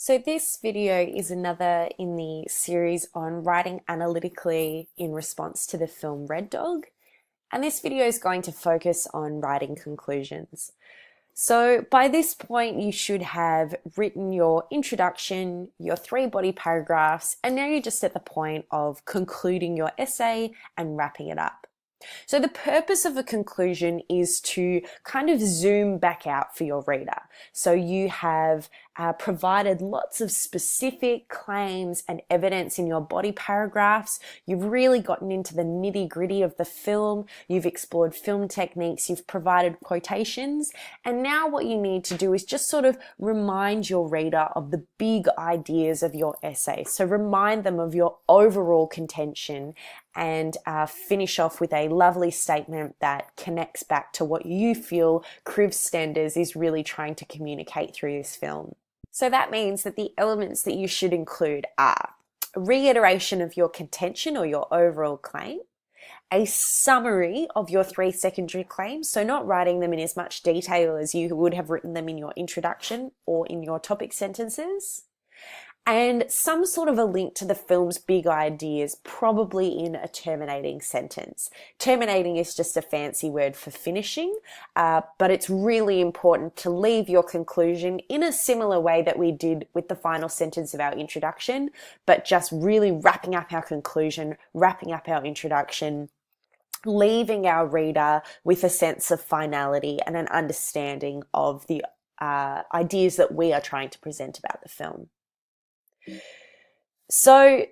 So this video is another in the series on writing analytically in response to the film Red Dog. And this video is going to focus on writing conclusions. So by this point, you should have written your introduction, your 3 body paragraphs, and now you're just at the point of concluding your essay and wrapping it up. So the purpose of a conclusion is to kind of zoom back out for your reader. So you have provided lots of specific claims and evidence in your body paragraphs. You've really gotten into the nitty-gritty of the film. You've explored film techniques. You've provided quotations. And now what you need to do is just sort of remind your reader of the big ideas of your essay. So remind them of your overall contention and finish off with a lovely statement that connects back to what you feel Kriv Stenders is really trying to communicate through this film. So that means that the elements that you should include are a reiteration of your contention or your overall claim, a summary of your 3 secondary claims, so not writing them in as much detail as you would have written them in your introduction or in your topic sentences, and some sort of a link to the film's big ideas, probably in a terminating sentence. Terminating is just a fancy word for finishing, but it's really important to leave your conclusion in a similar way that we did with the final sentence of our introduction, but just really wrapping up our conclusion, wrapping up our introduction, leaving our reader with a sense of finality and an understanding of the ideas that we are trying to present about the film. So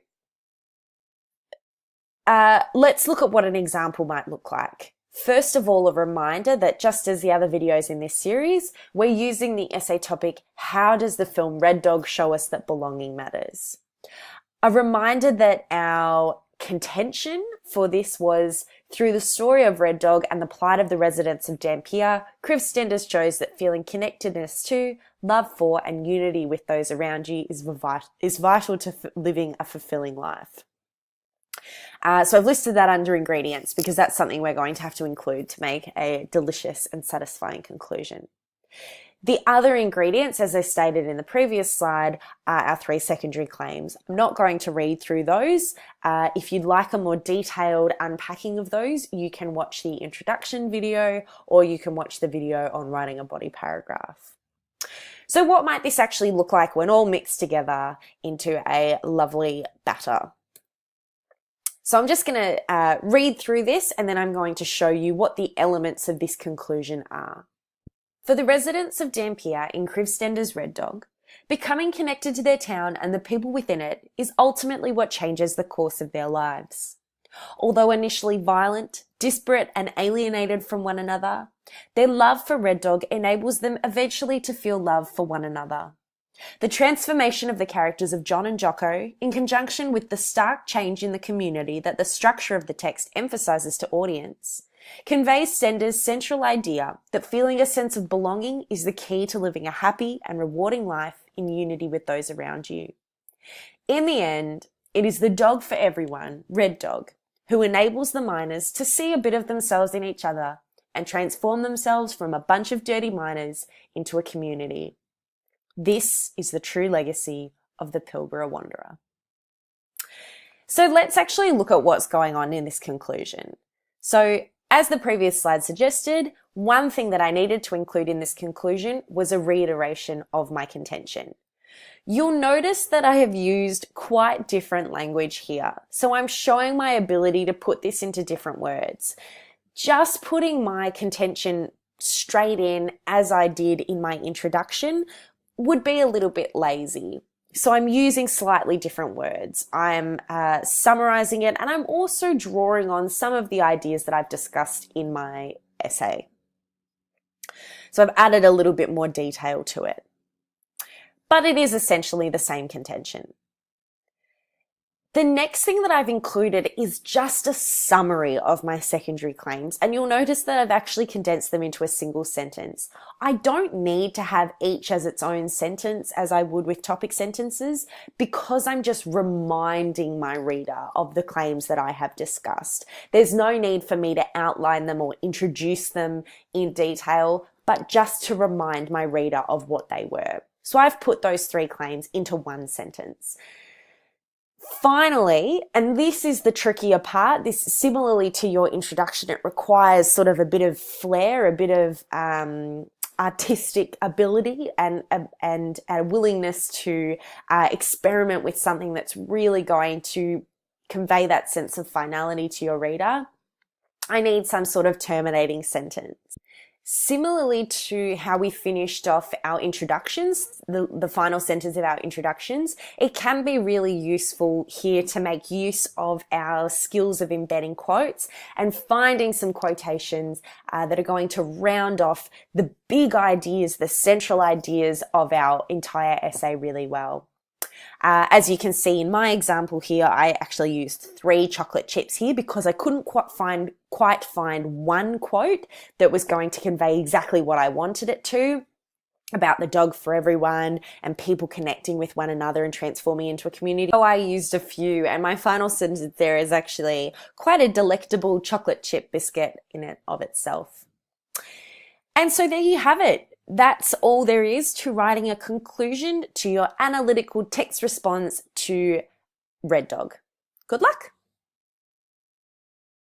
let's look at what an example might look like. First of all, a reminder that just as the other videos in this series, we're using the essay topic, how does the film Red Dog show us that belonging matters? A reminder that our contention for this was through the story of Red Dog and the plight of the residents of Dampier, Kriv Stenders shows that feeling connectedness to, love for, and unity with those around you is vital to living a fulfilling life. So I've listed that under ingredients because that's something we're going to have to include to make a delicious and satisfying conclusion. The other ingredients, as I stated in the previous slide, are our 3 secondary claims. I'm not going to read through those. If you'd like a more detailed unpacking of those, you can watch the introduction video or you can watch the video on writing a body paragraph. So what might this actually look like when all mixed together into a lovely batter? So I'm just going to read through this and then I'm going to show you what the elements of this conclusion are. For the residents of Dampier in Kriv Stenders' Red Dog, becoming connected to their town and the people within it is ultimately what changes the course of their lives. Although initially violent, disparate and alienated from one another, their love for Red Dog enables them eventually to feel love for one another. The transformation of the characters of John and Jocko, in conjunction with the stark change in the community that the structure of the text emphasizes to audience, conveys Stenders' central idea that feeling a sense of belonging is the key to living a happy and rewarding life in unity with those around you. In the end, it is the dog for everyone, Red Dog, who enables the miners to see a bit of themselves in each other and transform themselves from a bunch of dirty miners into a community. This is the true legacy of the Pilbara Wanderer. So let's actually look at what's going on in this conclusion. So as the previous slide suggested, one thing that I needed to include in this conclusion was a reiteration of my contention. You'll notice that I have used quite different language here, so I'm showing my ability to put this into different words. Just putting my contention straight in as I did in my introduction would be a little bit lazy. So I'm using slightly different words. I'm summarizing it and I'm also drawing on some of the ideas that I've discussed in my essay. So I've added a little bit more detail to it. But it is essentially the same contention. The next thing that I've included is just a summary of my secondary claims, and you'll notice that I've actually condensed them into a single sentence. I don't need to have each as its own sentence as I would with topic sentences because I'm just reminding my reader of the claims that I have discussed. There's no need for me to outline them or introduce them in detail, but just to remind my reader of what they were. So I've put those 3 claims into one sentence. Finally, and this is the trickier part, this similarly to your introduction, it requires sort of a bit of flair, a bit of artistic ability and a willingness to experiment with something that's really going to convey that sense of finality to your reader. I need some sort of terminating sentence. Similarly to how we finished off our introductions, the final sentence of our introductions, it can be really useful here to make use of our skills of embedding quotes and finding some quotations that are going to round off the big ideas, the central ideas of our entire essay really well. As you can see in my example here, I actually used 3 chocolate chips here because I couldn't quite find one quote that was going to convey exactly what I wanted it to about the dog for everyone and people connecting with one another and transforming into a community. So I used a few, and my final sentence there is actually quite a delectable chocolate chip biscuit in it of itself. And so there you have it. That's all there is to writing a conclusion to your analytical text response to Red Dog. Good luck.